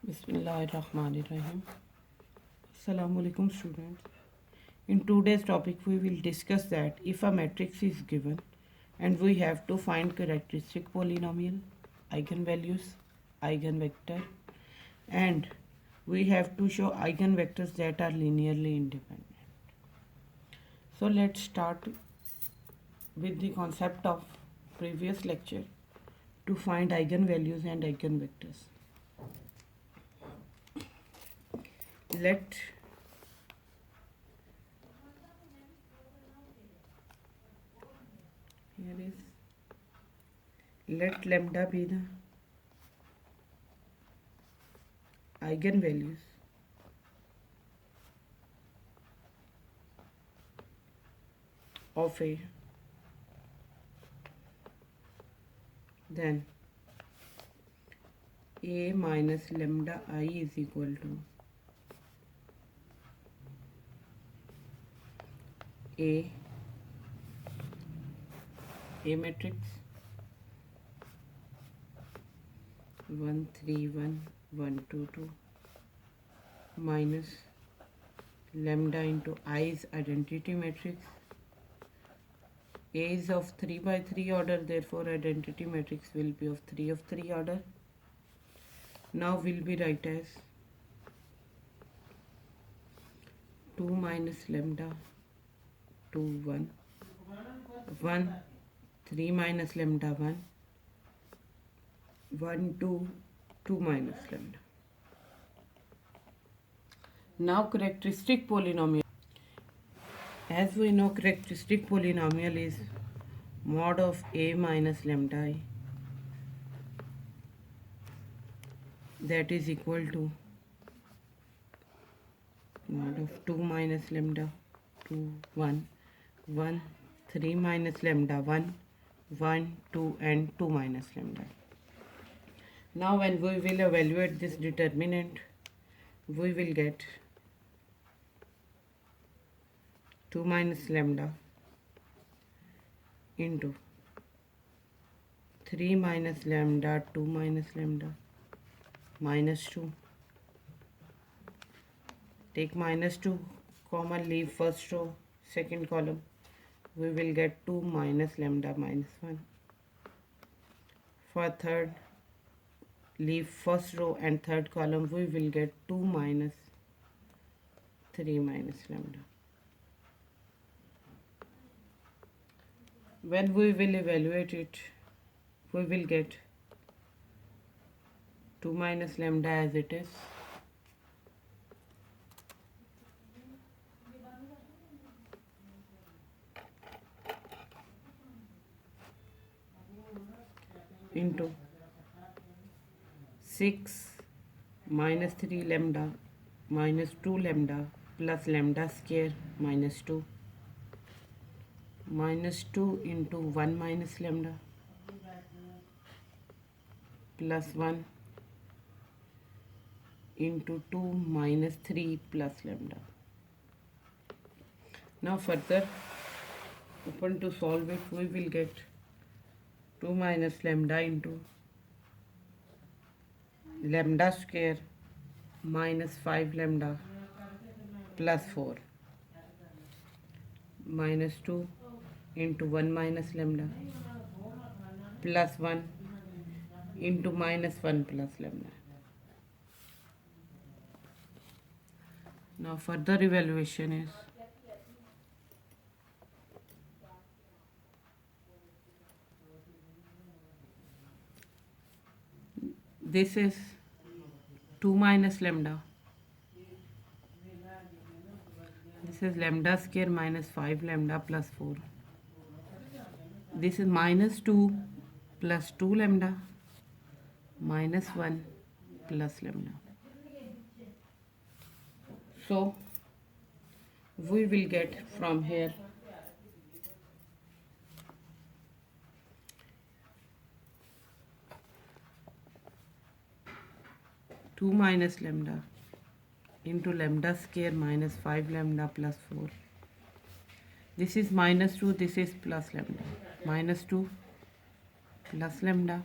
Bismillahirrahmanirrahim. Assalamu alaikum students. In today's topic we will discuss that if a matrix is given and we have to find characteristic polynomial, eigenvalues, eigenvector, and we have to show eigenvectors that are linearly independent. So let's start with the concept of previous lecture to find eigenvalues and eigenvectors. Let lambda be the eigenvalues of A, then A minus lambda I is equal to A matrix 1 3 1 1 2 2 minus lambda into I's identity matrix. A is of 3 by 3 order, therefore identity matrix will be of 3 of 3 order. Now will be write as 2 minus lambda 2 1 1 3 minus lambda 1 1 2 2 minus lambda. Now characteristic polynomial. As we know, characteristic polynomial is mod of A minus lambda I, that is equal to mod of 2 minus lambda 2 1 1 3 minus lambda 1 1 2 and 2 minus lambda. Now when we will evaluate this determinant, we will get 2 minus lambda into 3 minus lambda 2 minus lambda minus 2. Take minus 2 common, leave first row, second column. We will get 2 minus lambda minus 1. For third, leave first row and third column, we will get 2 minus 3 minus lambda. When we will evaluate it, we will get 2 minus lambda as it is, into 6 minus 3 lambda minus 2 lambda plus lambda square minus 2 minus 2 into 1 minus lambda plus 1 into 2 minus 3 plus lambda. Now further open to solve it, we will get 2 minus lambda into lambda square minus 5 lambda plus 4 minus 2 into 1 minus lambda plus 1 into minus 1 plus lambda. Now further evaluation is this is 2 minus lambda, this is lambda square minus 5 lambda plus 4, this is minus 2 plus 2 lambda minus 1 plus lambda. So we will get from here 2 minus lambda into lambda square minus 5 lambda plus 4. This is minus 2, this is plus lambda. Minus 2 plus lambda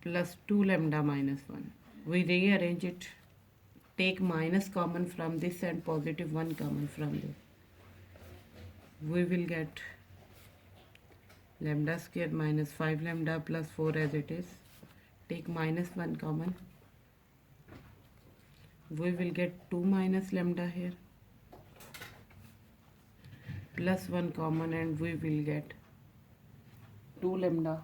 plus 2 lambda minus 1. We rearrange it. Take minus common from this and positive 1 common from this. We will get lambda square minus 5 lambda plus 4 as it is. Take minus 1 common. We will get 2 minus lambda here. Plus 1 common and we will get 2 lambda.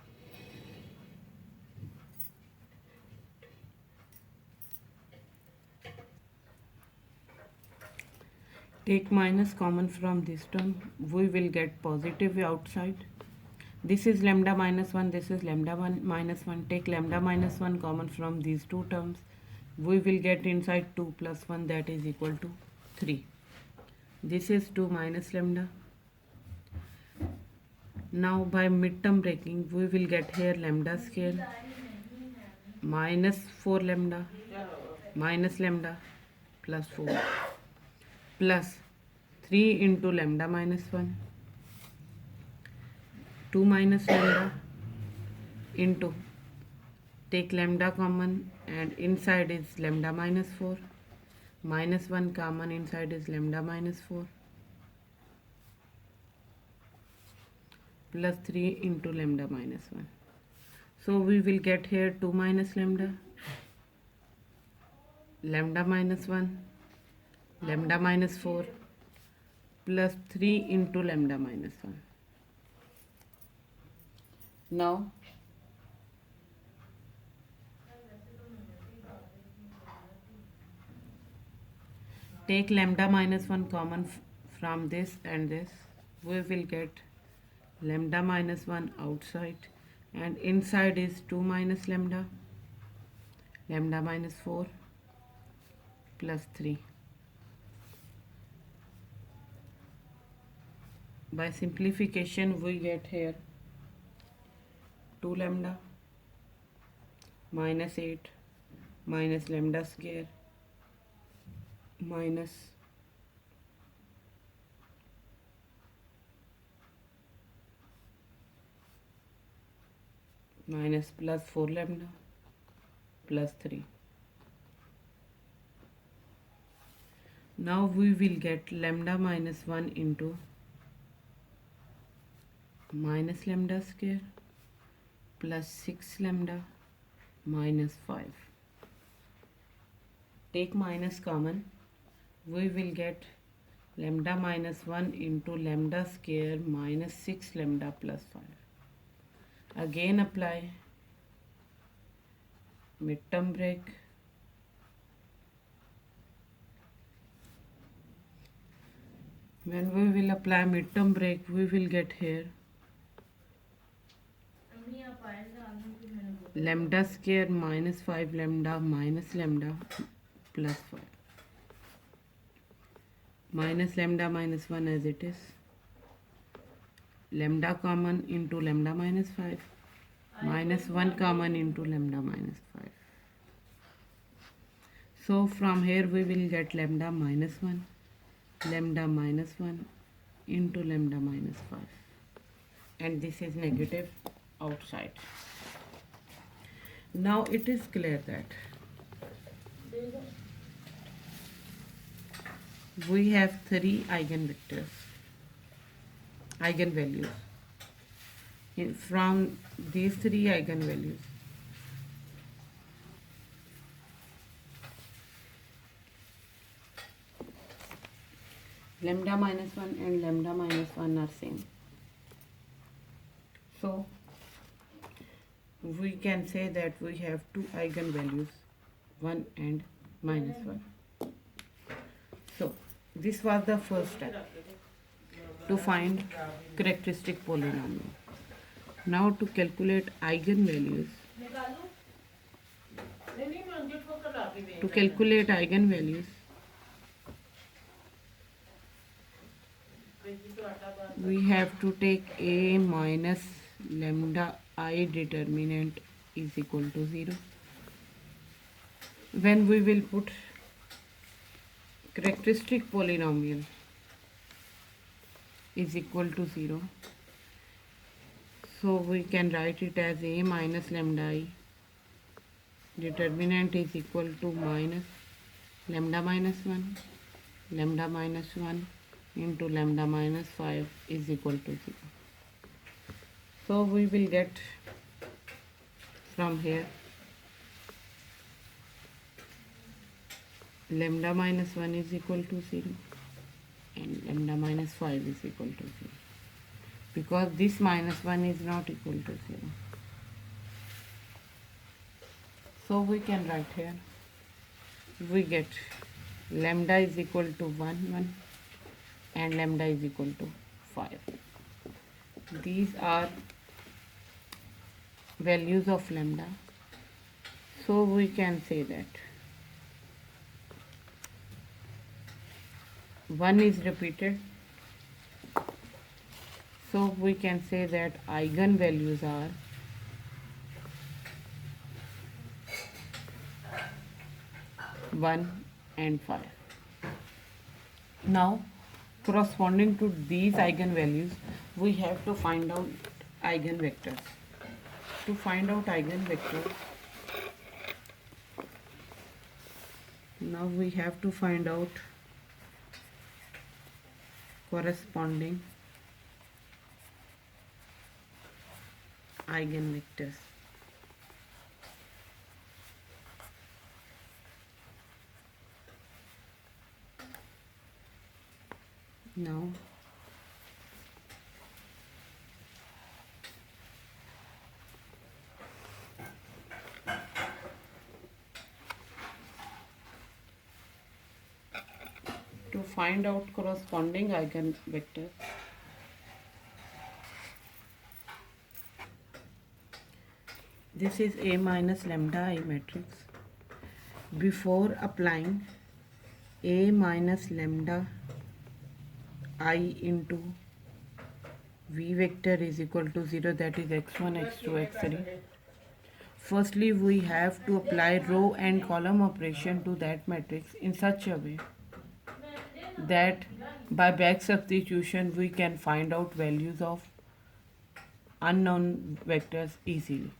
Take minus common from this term. We will get positive outside. This is lambda minus 1. This is lambda minus 1. Take lambda minus 1 common from these two terms. We will get inside 2 plus 1, that is equal to 3. This is 2 minus lambda. Now by midterm breaking, we will get here lambda square minus 4 lambda minus lambda plus 4 plus 3 into lambda minus 1, 2 minus lambda into, take lambda common and inside is lambda minus 4, minus 1 common, inside is lambda minus 4, plus 3 into lambda minus 1. So we will get here 2 minus lambda, lambda minus 1, lambda minus 4, plus 3 into lambda minus 1. Now take lambda minus 1 common from this and this. We will get lambda minus 1 outside and inside is 2 minus lambda, lambda minus 4 plus 3. By simplification we get here 2 lambda minus 8 minus lambda square minus plus 4 lambda plus 3. Now we will get lambda minus 1 into minus lambda square plus 6 lambda minus 5. Take minus common. We will get lambda minus 1 into lambda square minus 6 lambda plus 5. Again apply midterm break. When we will apply midterm break, we will get here lambda square minus 5 lambda minus lambda plus 5 minus lambda minus 1 as it is, lambda common into lambda minus 5 minus 1 common into lambda minus 5. So from here we will get lambda minus 1 into lambda minus 5 and this is negative outside. Now it is clear that we have 3 eigenvectors, eigenvalues. From these 3 eigenvalues, lambda minus 1 and lambda minus 1 are same. So we can say that we have 2 eigenvalues, 1 and minus 1. So this was the first step to find characteristic polynomial. Now to calculate eigenvalues, we have to take a minus lambda I determinant is equal to 0. When we will put characteristic polynomial is equal to 0, so we can write it as a minus lambda I determinant is equal to minus lambda minus 1, lambda minus 1 into lambda minus 5 is equal to 0. So we will get from here lambda minus 1 is equal to 0 and lambda minus 5 is equal to 0, because this minus 1 is not equal to 0. So we can write here, we get lambda is equal to 1 1 and lambda is equal to 5. These are values of lambda. So we can say that 1 is repeated. So we can say that eigenvalues are 1 and 5. Now, corresponding to these eigenvalues, we have to find out eigenvectors. To find out eigenvectors, now we have to find out corresponding eigenvectors. Now to find out corresponding eigenvector, this is A minus lambda I matrix. Before applying A minus lambda I into V vector is equal to 0, that is x1, x2, x3. Firstly, we have to apply row and column operation to that matrix in such a way that by back substitution we can find out values of unknown vectors easily.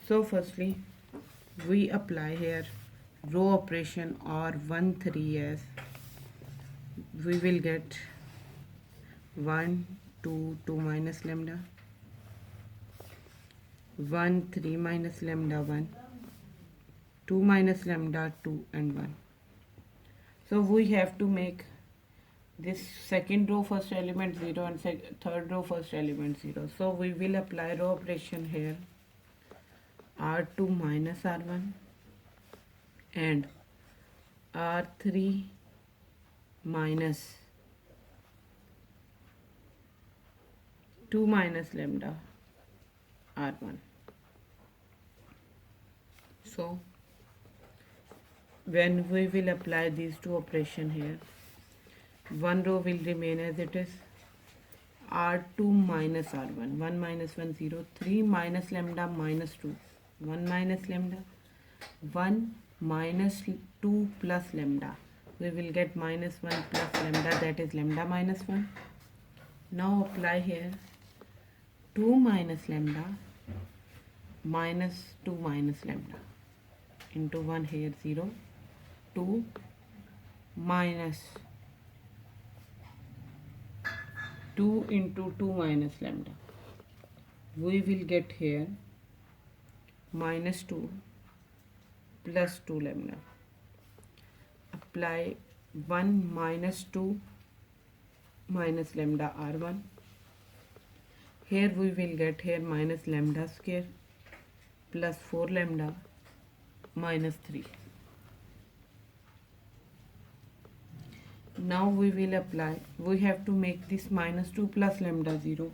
So firstly, we apply here row operation R1 3s. We will get 1 2 2 minus lambda, 1 3 minus lambda 1, 2 minus lambda 2 and 1. So we have to make this second row first element 0 and third row first element 0. So we will apply row operation here, R2 minus R1 and R3 minus 2 minus lambda R1. So when we will apply these two operations here, one row will remain as it is, R2 minus R1, 1 minus 1 0, 3 minus lambda minus 2, 1 minus lambda, 1 minus 2 plus lambda, we will get minus 1 plus lambda, that is lambda minus 1. Now apply here 2 minus lambda minus 2 minus lambda into 1 here 0, 2 minus 2 into 2 minus lambda. We will get here minus 2 plus 2 lambda. Apply 1 minus 2 minus lambda R1. Here we will get here minus lambda square plus 4 lambda minus 3. Now we will apply, we have to make this minus 2 plus lambda 0.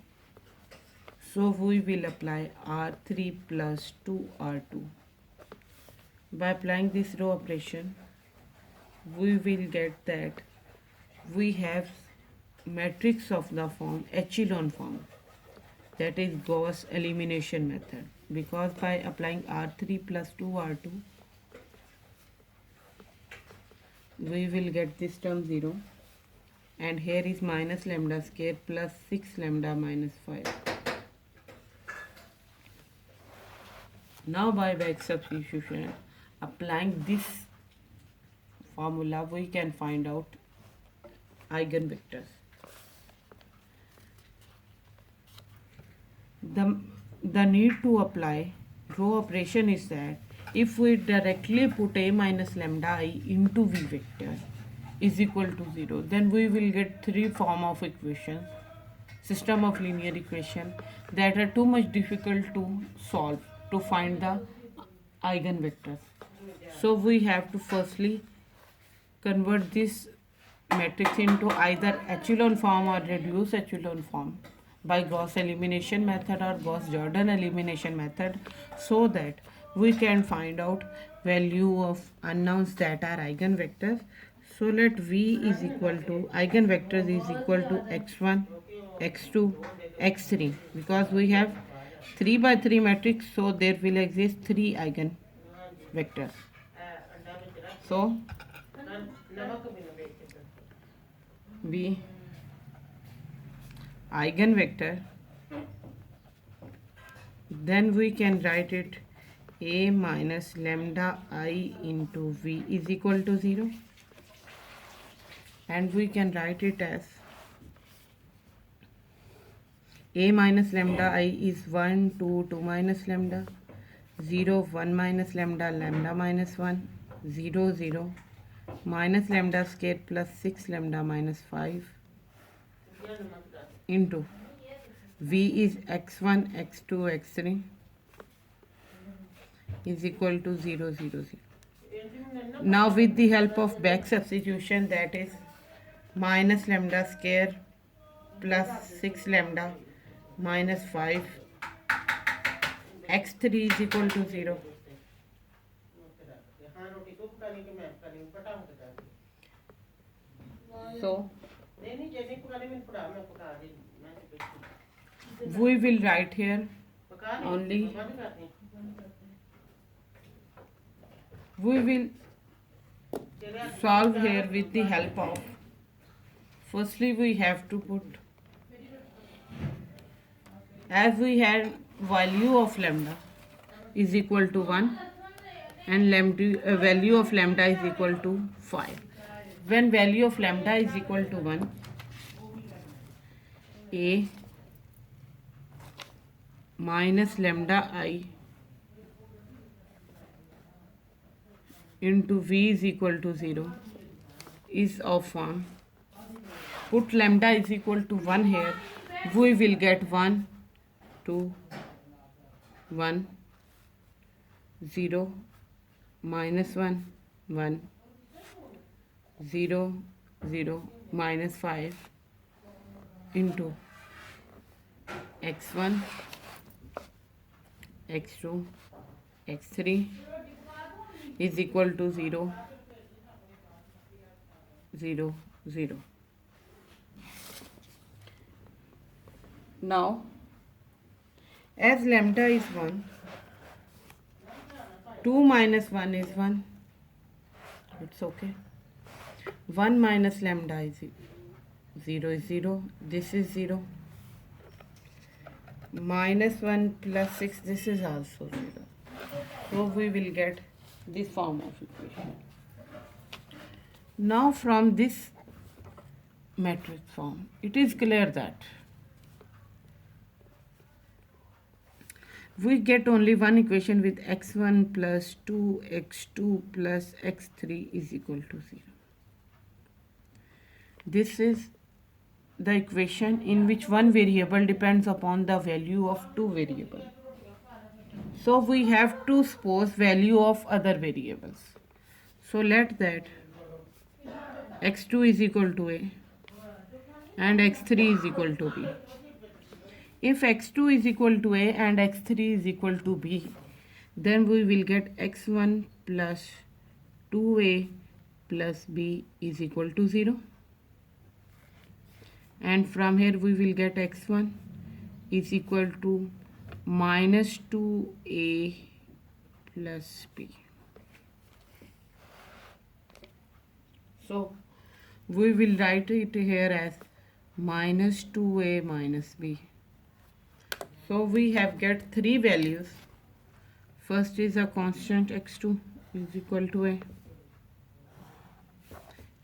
So we will apply R3 plus 2R2. By applying this row operation, we will get that we have matrix of the form echelon form, that is Gauss elimination method, because by applying R3 plus 2R2 we will get this term 0, and here is minus lambda square plus 6 lambda minus 5. Now by back substitution applying this formula we can find out eigenvectors. The need to apply row operation is that if we directly put a minus lambda I into v vector is equal to 0, then we will get three form of equations, system of linear equation that are too much difficult to solve to find the eigenvectors. So we have to firstly convert this matrix into either echelon form or reduced echelon form by Gauss elimination method or Gauss-Jordan elimination method, so that we can find out value of unknowns that are eigenvectors. So let V is equal to eigenvectors is equal to x1, x2, x3, because we have 3 by 3 matrix, so there will exist 3 eigenvectors. So V eigenvector, then we can write it a minus lambda I into V is equal to 0, and we can write it as a minus lambda I is 1, 2, 2 minus lambda, 0, 1 minus lambda, lambda minus 1, 0, 0, minus lambda square plus 6 lambda minus 5 into V is x1, x2, x3 is equal to 0, 0, 0. Now with the help of back substitution, that is minus lambda square plus 6 lambda minus 5, x3 is equal to 0. So we will write here only, we will solve here with the help of, firstly we have to put, as we had value of lambda is equal to 1 and value of lambda is equal to 5. When value of lambda is equal to 1, a minus lambda I into V is equal to 0 is of form, put lambda is equal to 1 here, we will get 1, 2, 1, 0, minus 1, 1, 0, 0, minus 5 into x1, x2, x3 is equal to 0, 0, 0. Now, as lambda is 1, 2 minus 1 is 1, it's okay. 1 minus lambda is 0 is 0, this is 0. Minus 1 plus 6, this is also 0. So we will get this form of equation. Now from this matrix form, it is clear that we get only one equation with x1 plus 2, x2 plus x3 is equal to 0. This is the equation in which one variable depends upon the value of two variables. So we have to suppose value of other variables. So let that x2 is equal to a and x3 is equal to b. If x2 is equal to a and x3 is equal to b, then we will get x1 plus 2a plus b is equal to 0. And from here we will get x1 is equal to minus 2a plus b. So we will write it here as minus 2a minus b. So we have get three values. First is a constant x2 is equal to a,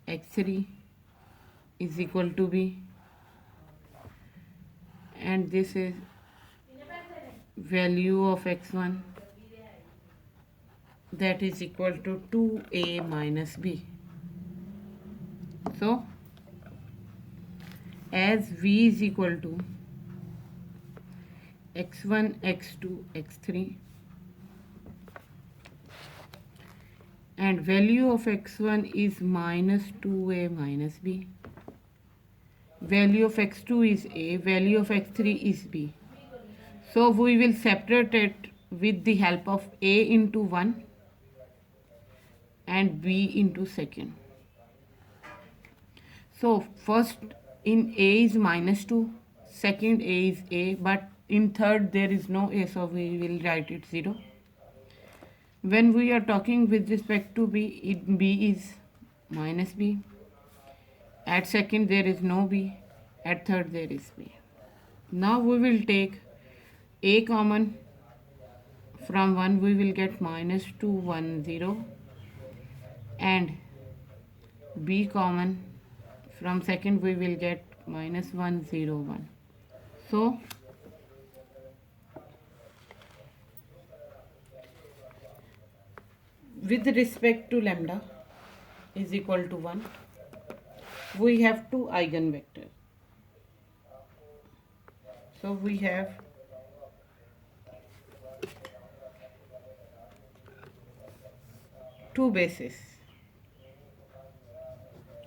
x3 is equal to b, and this is value of x1 that is equal to 2a minus b. So as v is equal to x1, x2, x3, and value of x1 is minus 2a minus b, value of x2 is a, value of x3 is b. So we will separate it with the help of a into 1 and b into second. So first in a is minus 2, second a is a, but in third there is no a, so we will write it 0. When we are talking with respect to b, b is minus b. At second there is no b. At third there is b. Now we will take a common. From 1 we will get minus 2, 1, 0. And b common. From second we will get minus 1, 0, 1. So with respect to lambda is equal to 1, we have two eigenvectors. So we have two bases,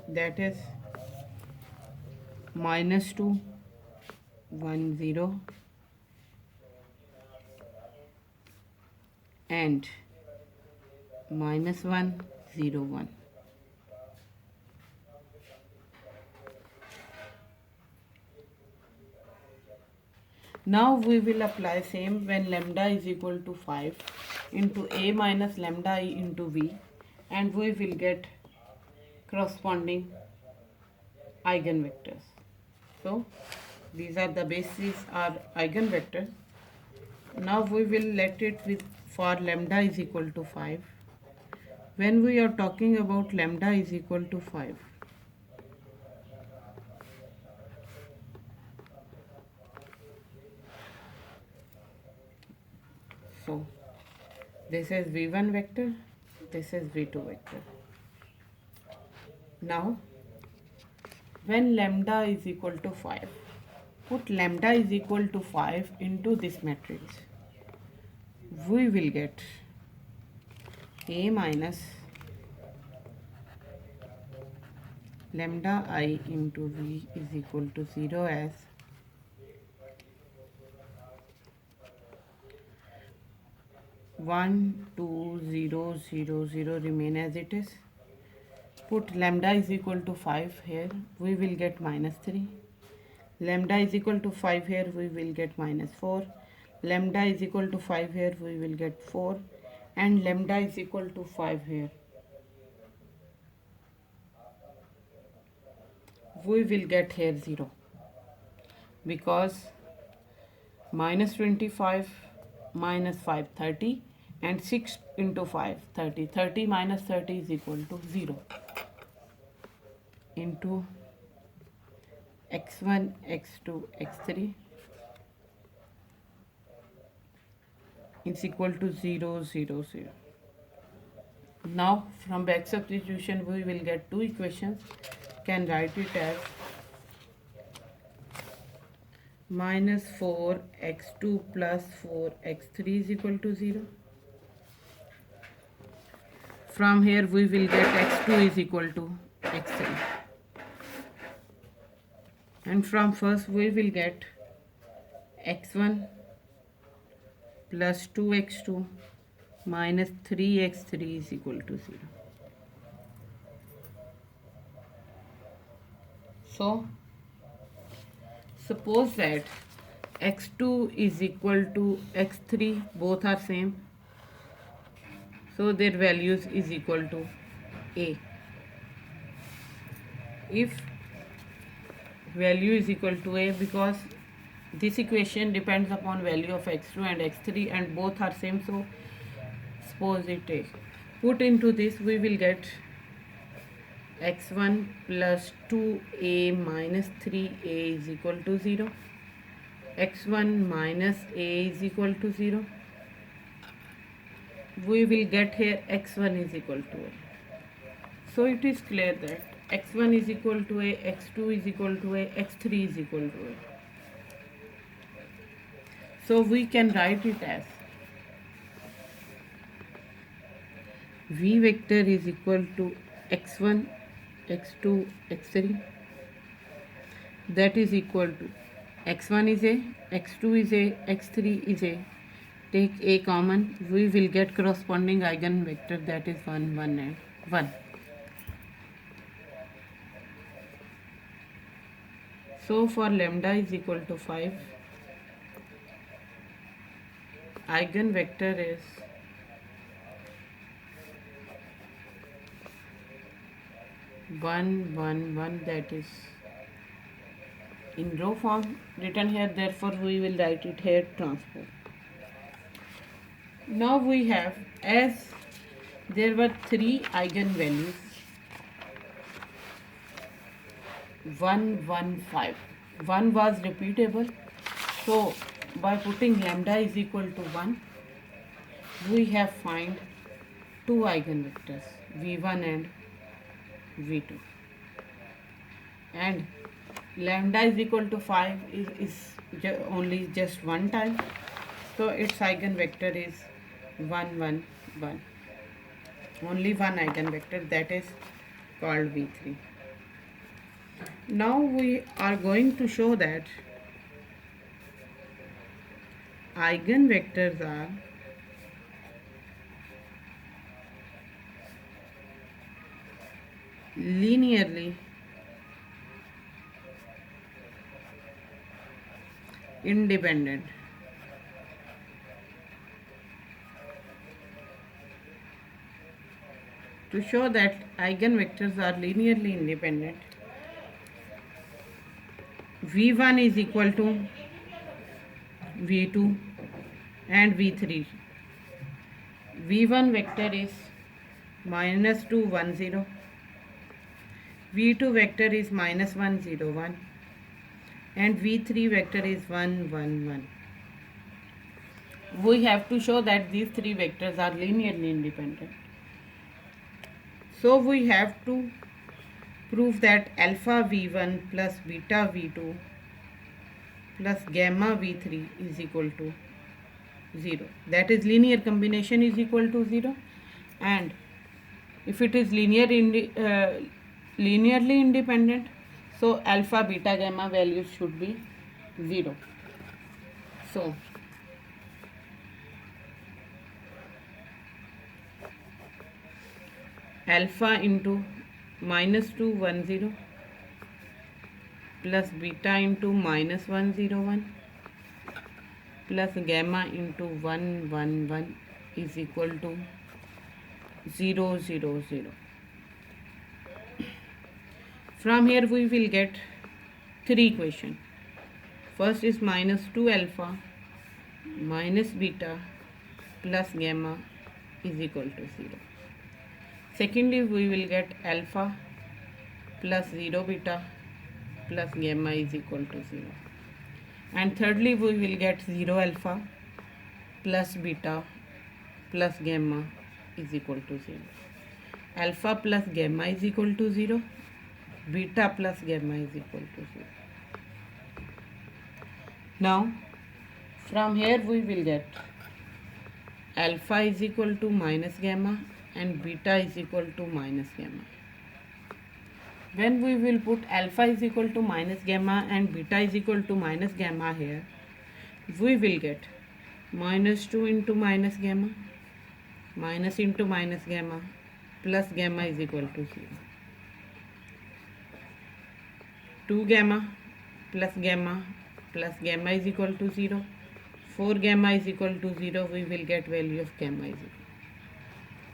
that is minus 2, 1, 0 and minus 1, 0, 1. Now we will apply same when lambda is equal to 5 into a minus lambda I into v, and we will get corresponding eigenvectors. So these are the bases are eigenvectors. Now we will let it with for lambda is equal to 5. When we are talking about lambda is equal to 5, so this is v1 vector, this is v2 vector. Now when lambda is equal to 5, put lambda is equal to 5 into this matrix. We will get a minus lambda I into v is equal to 0 as 1, 2, 0, 0, 0 remain as it is. Put lambda is equal to 5 here, we will get minus 3. Lambda is equal to 5 here, we will get minus 4. Lambda is equal to 5 here, we will get 4. And lambda is equal to 5 here, we will get here 0, because minus 25 minus 5, 30, and 6 into 5, 30. 30 minus 30 is equal to 0 into x1, x2, x3 is equal to 0, 0, 0. Now from back substitution we will get two equations. Can write it as minus 4x2 plus 4x3 is equal to 0. From here we will get x2 is equal to x3. And from first we will get x1 plus 2x2 minus 3x3 is equal to 0. So suppose that x2 is equal to x3, both are same, so their values is equal to a. If value is equal to a, because this equation depends upon value of x2 and x3 and both are same, so suppose it a. Put into this, we will get x1 plus 2a minus 3a is equal to 0. x1 minus a is equal to 0. We will get here x1 is equal to a. So it is clear that x1 is equal to a, x2 is equal to a, x3 is equal to a. So we can write it as v vector is equal to x1, x2, x3. That is equal to x1 is a, x2 is a, x3 is a. Take a common, we will get corresponding eigenvector, that is 1, 1 and 1. So for lambda is equal to 5, eigenvector is 1, 1, 1, that is in row form written here, therefore we will write it here transpose. Now we have, as there were 3 eigenvalues, 1, 1, 5. 1 was repeatable, so by putting lambda is equal to 1, we have find 2 eigenvectors, v1 and v2. And lambda is equal to 5 is only just one time, so its eigenvector is 1, 1, 1. Only one eigenvector, that is called v3. Now we are going to show that eigenvectors are linearly independent. To show that eigenvectors are linearly independent, v1 is equal to v2 and v3. v1 vector is minus 2, 1, 0. v2 vector is minus 1, 0, 1. And v3 vector is 1, 1, 1. We have to show that these 3 vectors are linearly independent. So we have to prove that alpha v1 plus beta v2 plus gamma v3 is equal to 0. That is, linear combination is equal to 0. And if it is linearly independent, so alpha, beta, gamma values should be 0. So alpha into minus 2, 1, 0 plus beta into minus 1, 0, 1 plus gamma into 1, 1, 1 is equal to 0, 0, 0. From here we will get 3 equations. First is minus 2 alpha minus beta plus gamma is equal to 0. Secondly, we will get alpha plus 0 beta plus gamma is equal to 0. And thirdly, we will get 0 alpha plus beta plus gamma is equal to 0. Alpha plus gamma is equal to 0. Beta plus gamma is equal to 0. Now, from here we will get alpha is equal to minus gamma and beta is equal to minus gamma. When we will put alpha is equal to minus gamma and beta is equal to minus gamma here, we will get minus 2 into minus gamma, minus into minus gamma, plus gamma is equal to 0. 2 gamma plus gamma is equal to 0. 4 gamma is equal to 0, we will get value of gamma is equal.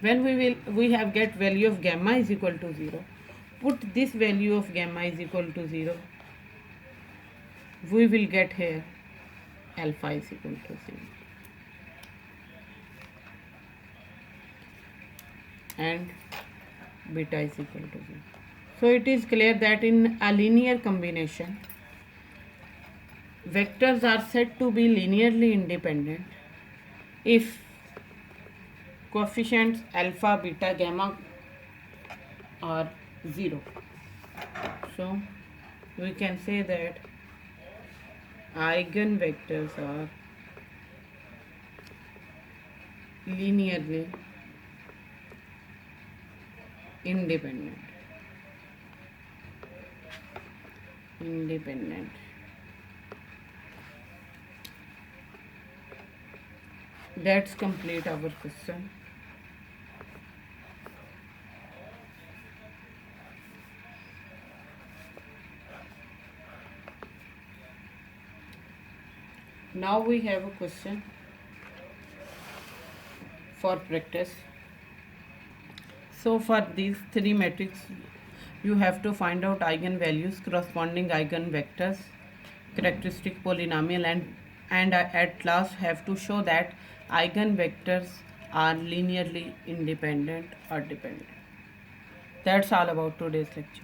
When we have get value of gamma is equal to 0, put this value of gamma is equal to 0, we will get here alpha is equal to 0. and beta is equal to 0. So it is clear that in a linear combination, vectors are said to be linearly independent if coefficients alpha, beta, gamma are 0. So we can say that eigenvectors are linearly independent. Let's complete our question. Now we have a question for practice. So for these three matrices, you have to find out eigenvalues, corresponding eigenvectors, characteristic polynomial, and at last have to show that eigenvectors are linearly independent or dependent. That's all about today's lecture.